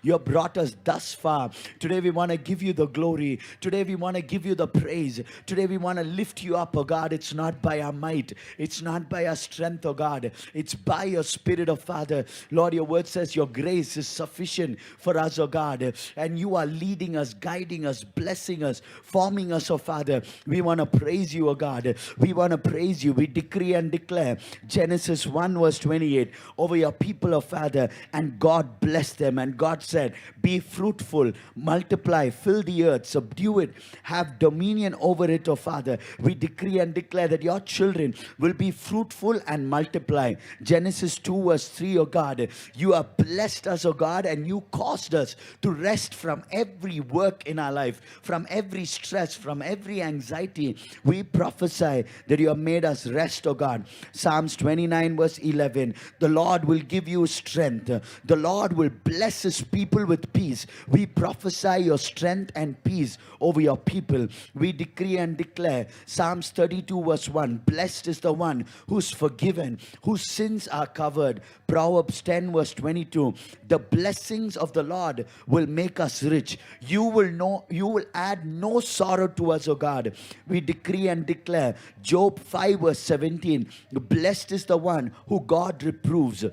You have brought us thus far. Today we want to give you the glory. Today we want to give you the praise. Today we want to lift you up, oh God. It's not by our might. It's not by our strength, oh God. It's by your Spirit, oh Father. Lord, your word says your grace is sufficient for us, oh God. And you are leading us, guiding us, blessing us, forming us, oh Father. We want to praise you, oh God. We want to praise you. We decree and declare Genesis 1 verse 28 over your people, oh Father. And God blessed them. And God said, be fruitful, multiply, fill the earth, subdue it, have dominion over it, oh Father. We decree and declare that your children will be fruitful and multiply. Genesis 2 verse 3, oh God. You have blessed us, oh God, and you caused us to rest from every work in our life, from every stress, from every anxiety. We prophesy that you have made us rest, oh God. Psalms 29 verse 11. The Lord will give you strength. The Lord will bless his people with peace. We prophesy your strength and peace over your people. We decree and declare Psalms 32 verse 1. Blessed is the one who's forgiven, whose sins are covered. Proverbs 10 verse 22. The blessings of the Lord will make us rich. You will add no sorrow to us, O God. We decree and declare Job 5 verse 17. Blessed is the one who God reproves.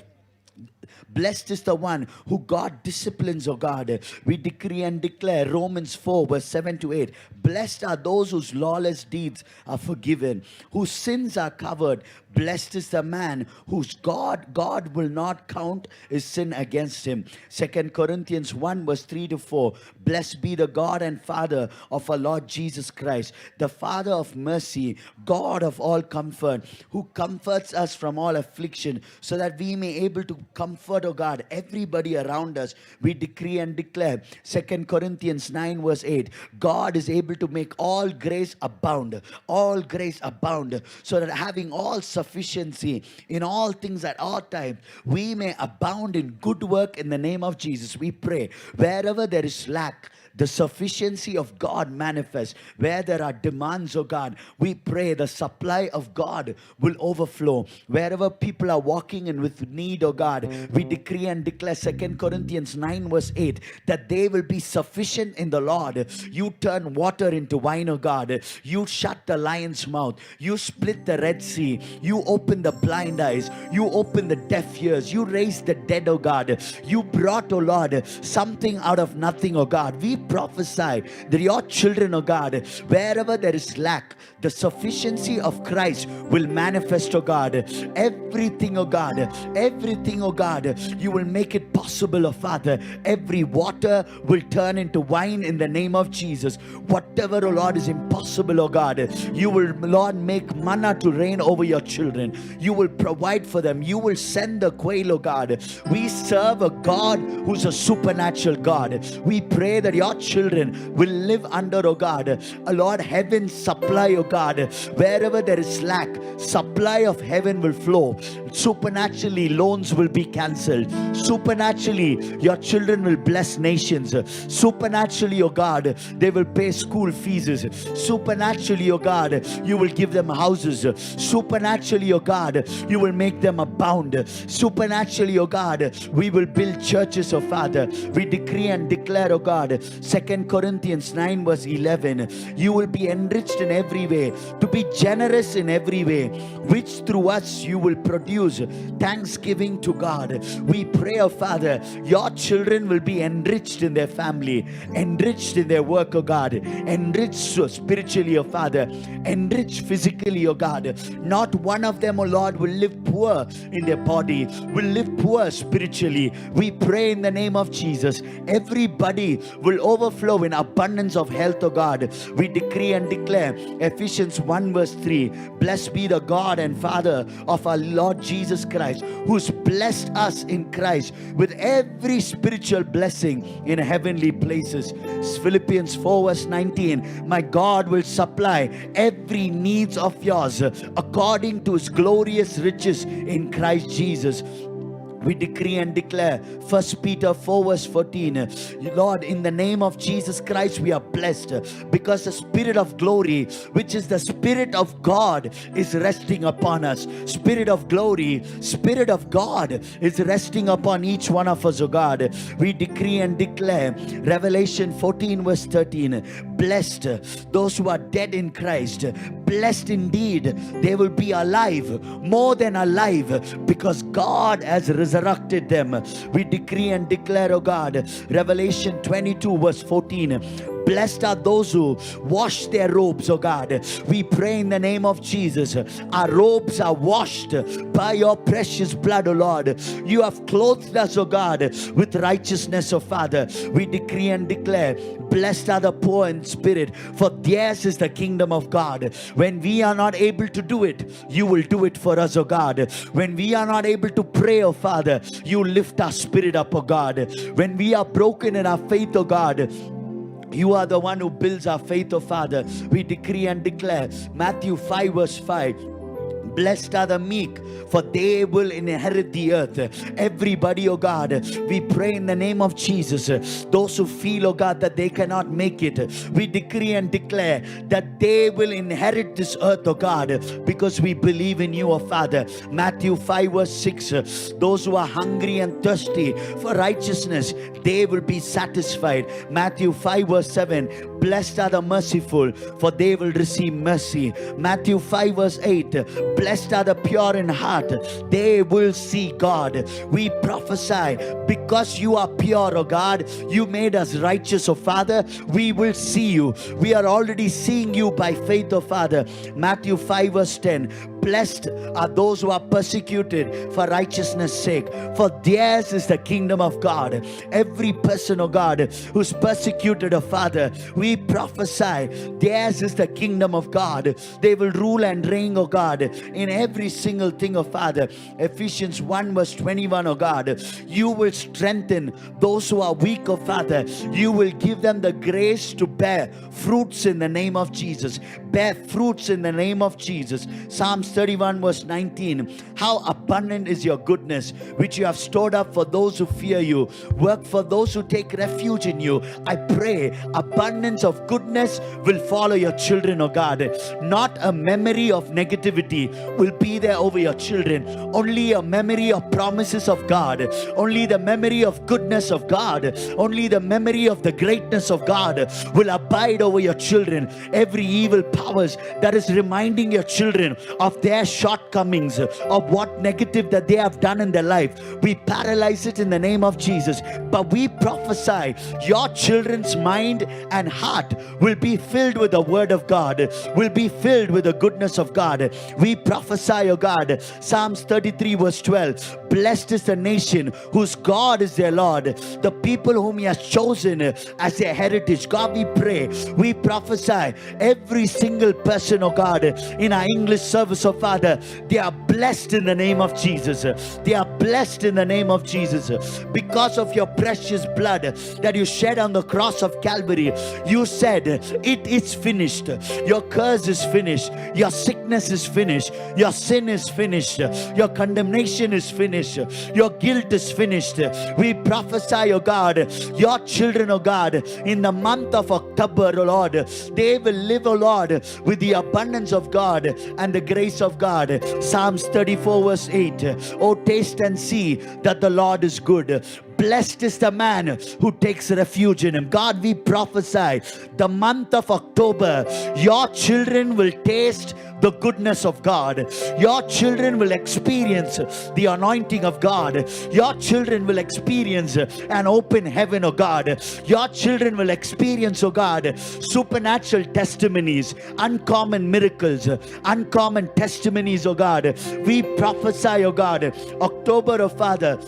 Blessed is the one who God disciplines, O God. We decree and declare Romans 4 verse 7 to 8. Blessed are those whose lawless deeds are forgiven, whose sins are covered. Blessed is the man whose God will not count his sin against him. 2 Corinthians 1 verse 3 to 4. Blessed be the God and Father of our Lord Jesus Christ, the Father of mercy, God of all comfort, who comforts us from all affliction, so that we may able to comfort, O God, everybody around us. We decree and declare 2 Corinthians 9 verse 8. God is able to make all grace abound, so that having all sufficiency in all things at all times, we may abound in good work in the name of Jesus. We pray wherever there is lack, the sufficiency of God manifests. Where there are demands, oh God, we pray the supply of God will overflow. Wherever people are walking in with need, oh God, we decree and declare 2 Corinthians 9 verse 8, that they will be sufficient in the Lord. You turn water into wine, oh God. You shut the lion's mouth. You split the Red Sea. You open the blind eyes. You open the deaf ears. You raise the dead, oh God. You brought, oh Lord, something out of nothing, oh God. We prophesy that your children, oh God, wherever there is lack, the sufficiency of Christ will manifest, oh God. Everything, oh God, you will make it possible, oh Father. Every water will turn into wine in the name of Jesus. Whatever, oh Lord, is impossible, oh God, you will, Lord, make manna to rain over your children. You will provide for them. You will send the quail, oh God. We serve a God who's a supernatural God. We pray that your children will live under, oh God, Lord, heaven's supply, oh God. Wherever there is lack, supply of heaven will flow. Supernaturally, loans will be cancelled. Supernaturally, your children will bless nations. Supernaturally, oh God, they will pay school fees. Supernaturally, oh God, you will give them houses. Supernaturally, oh God, you will make them abound. Supernaturally, oh God, we will build churches, oh Father. We decree and declare, oh God, 2 Corinthians 9 verse 11, you will be enriched in every way, to be generous in every way, which through us you will produce thanksgiving to God. We pray, oh Father, your children will be enriched in their family, enriched in their work, oh God, enriched spiritually, oh Father, enriched physically, oh God. Not one of them, oh Lord, will live poor in their body, will live poor spiritually. We pray in the name of Jesus, everybody will overflow in abundance of health, oh God. We decree and declare Ephesians 1 verse 3, blessed be the God and Father of our Lord Jesus Christ, who's blessed us in Christ with every spiritual blessing in heavenly places. Philippians 4 verse 19, my God will supply every needs of yours according to his glorious riches in Christ Jesus. We decree and declare 1 Peter 4 verse 14. Lord, in the name of Jesus Christ, we are blessed because the Spirit of glory, which is the Spirit of God, is resting upon us. Spirit of glory, Spirit of God is resting upon each one of us, oh God. We decree and declare Revelation 14 verse 13. Blessed those who are dead in Christ. Blessed indeed, they will be alive, more than alive, because God has resurrected them. We decree and declare, oh God, Revelation 22 verse 14. Blessed are those who wash their robes, oh God. We pray in the name of Jesus. Our robes are washed by your precious blood, oh Lord. You have clothed us, oh God, with righteousness, oh Father. We decree and declare, blessed are the poor in spirit, for theirs is the kingdom of God. When we are not able to do it, you will do it for us, oh God. When we are not able to pray, oh Father, you lift our spirit up, oh God. When we are broken in our faith, oh God, you are the one who builds our faith, oh Father. We decree and declare Matthew 5 verse 5. Blessed are the meek, for they will inherit the earth. Everybody, oh God, we pray in the name of Jesus. Those who feel, oh God, that they cannot make it, we decree and declare that they will inherit this earth, oh God, because we believe in you, oh Father. Matthew 5 verse 6. Those who are hungry and thirsty for righteousness, they will be satisfied. Matthew 5 verse 7. Blessed are the merciful, for they will receive mercy. Matthew 5 verse 8. Blessed are the pure in heart, they will see God. We prophesy, because you are pure, oh God, you made us righteous, oh Father, we will see you. We are already seeing you by faith, oh Father. Matthew 5 verse 10. Blessed are those who are persecuted for righteousness' sake, for theirs is the kingdom of God. Every person, oh God, who's persecuted, oh Father, we prophesy theirs is the kingdom of God. They will rule and reign, oh God, in every single thing, oh Father. Ephesians 1 verse 21, oh God, you will strengthen those who are weak, oh Father. You will give them the grace to bear fruits in the name of Jesus. Bear fruits in the name of Jesus. Psalms 31 verse 19. How abundant is your goodness, which you have stored up for those who fear you. Work for those who take refuge in you. I pray abundance of goodness will follow your children, oh God. Not a memory of negativity will be there over your children. Only a memory of promises of God. Only the memory of goodness of God. Only the memory of the greatness of God will abide over your children. Every evil powers that is reminding your children of their shortcomings, of what negative that they have done in their life, we paralyze it in the name of Jesus. But we prophesy your children's mind and heart will be filled with the word of God, will be filled with the goodness of God. We prophesy, oh God, Psalms 33 verse 12. Blessed is the nation whose God is their Lord, the people whom he has chosen as their heritage. God, we pray, we prophesy every single person, oh God, in our English service, oh Father, they are blessed in the name of Jesus. They are blessed in the name of Jesus. Because of your precious blood that you shed on the cross of Calvary, you said, it is finished. Your curse is finished. Your sickness is finished. Your sin is finished. Your condemnation is finished. Your guilt is finished. We prophesy, oh God, your children, oh God, in the month of October, oh Lord, they will live, oh Lord, with the abundance of God and the grace of God. Psalms 34 verse 8. Oh, taste and see that the Lord is good. Blessed is the man who takes refuge in him. God, we prophesy the month of October, your children will taste the goodness of God. Your children will experience the anointing of God. Your children will experience an open heaven, oh God. Your children will experience, oh God, supernatural testimonies, uncommon miracles, uncommon testimonies, oh God. We prophesy, oh God, October, oh Father,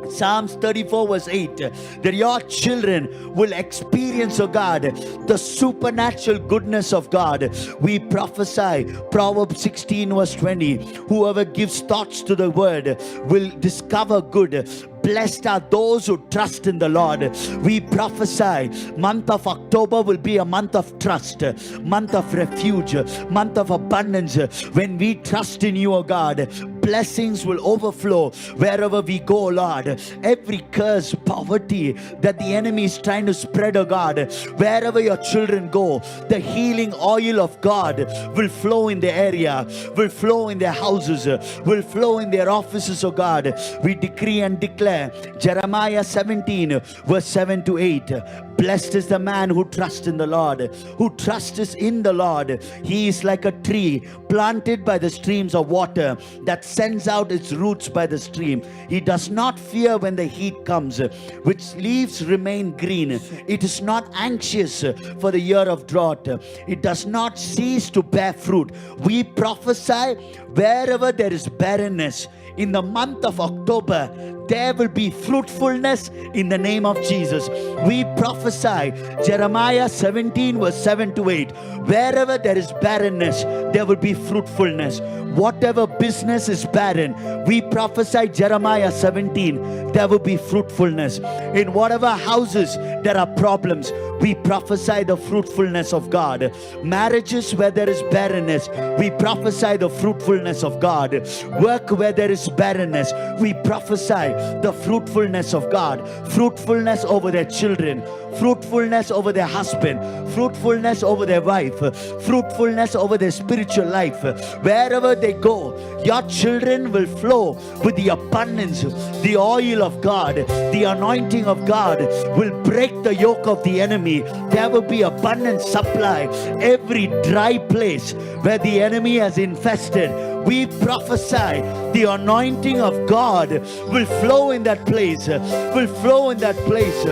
Psalms 34 verse 8, that your children will experience, oh God, the supernatural goodness of God. We prophesy Proverbs 16 verse 20. Whoever gives thoughts to the word will discover good. Blessed are those who trust in the Lord. We prophesy month of October will be a month of trust, month of refuge, month of abundance. When we trust in you, oh God, blessings will overflow wherever we go, Lord. Every curse, poverty that the enemy is trying to spread, oh God, wherever your children go, the healing oil of God will flow in the area, will flow in their houses, will flow in their offices, oh God. We decree and declare Jeremiah 17 verse 7 to 8. Blessed is the man who trusts in the Lord, who trusts in the Lord. He is like a tree planted by the streams of water that sends out its roots by the stream. He does not fear when the heat comes, which leaves remain green. It is not anxious for the year of drought. It does not cease to bear fruit. We prophesy wherever there is barrenness, in the month of October, there will be fruitfulness in the name of Jesus. We prophesy Jeremiah 17 verse 7 to 8. Wherever there is barrenness, there will be fruitfulness. Whatever business is barren, we prophesy Jeremiah 17, there will be fruitfulness. In whatever houses there are problems, we prophesy the fruitfulness of God. Marriages where there is barrenness, we prophesy the fruitfulness of God. Work where there is barrenness, we prophesy the fruitfulness of God. Fruitfulness over their children, fruitfulness over their husband, fruitfulness over their wife, fruitfulness over their spiritual life. Wherever they go, your children will flow with the abundance. The oil of God, the anointing of God will break the yoke of the enemy. There will be abundant supply. Every dry place where the enemy has infested, we prophesy the anointing of God will flow in that place, will flow in that place.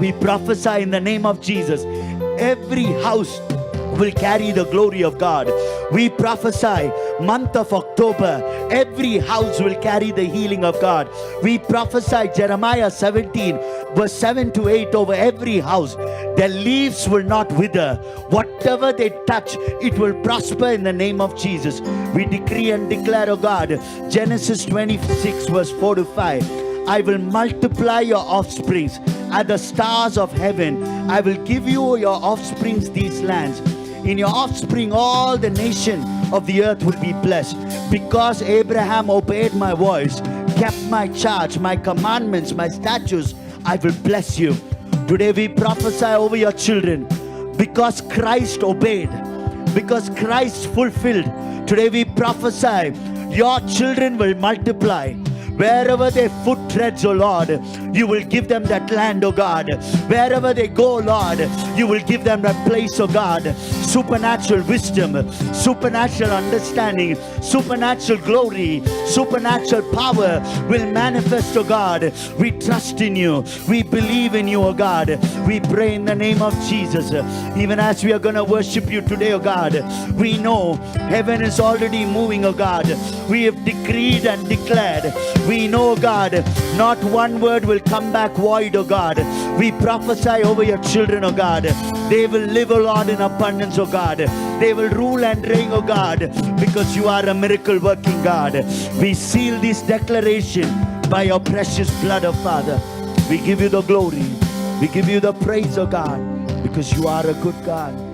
We prophesy in the name of Jesus, every house will carry the glory of God. We prophesy month of October, every house will carry the healing of God. We prophesy Jeremiah 17 verse 7 to 8 over every house. Their leaves will not wither. Whatever they touch, it will prosper in the name of Jesus. We decree and declare, oh God, Genesis 26 verse 4 to 5. I will multiply your offsprings as the stars of heaven. I will give you your offsprings these lands. In your offspring, all the nation of the earth will be blessed. Because Abraham obeyed my voice, kept my charge, my commandments, my statutes, I will bless you. Today we prophesy over your children. Because Christ obeyed, because Christ fulfilled, today we prophesy your children will multiply. Wherever their foot treads, oh Lord, you will give them that land, oh God. Wherever they go, Lord, you will give them that place, oh God. Supernatural wisdom, supernatural understanding, supernatural glory, supernatural power will manifest, oh God. We trust in you. We believe in you, oh God. We pray in the name of Jesus. Even as we are going to worship you today, oh God, we know heaven is already moving, oh God. We have decreed and declared. We know, God, not one word will come back void, oh God. We prophesy over your children, oh God. They will live, oh Lord, in abundance, oh God. They will rule and reign, oh God, because you are a miracle working God. We seal this declaration by your precious blood, oh Father. We give you the glory. We give you the praise, oh God, because you are a good God.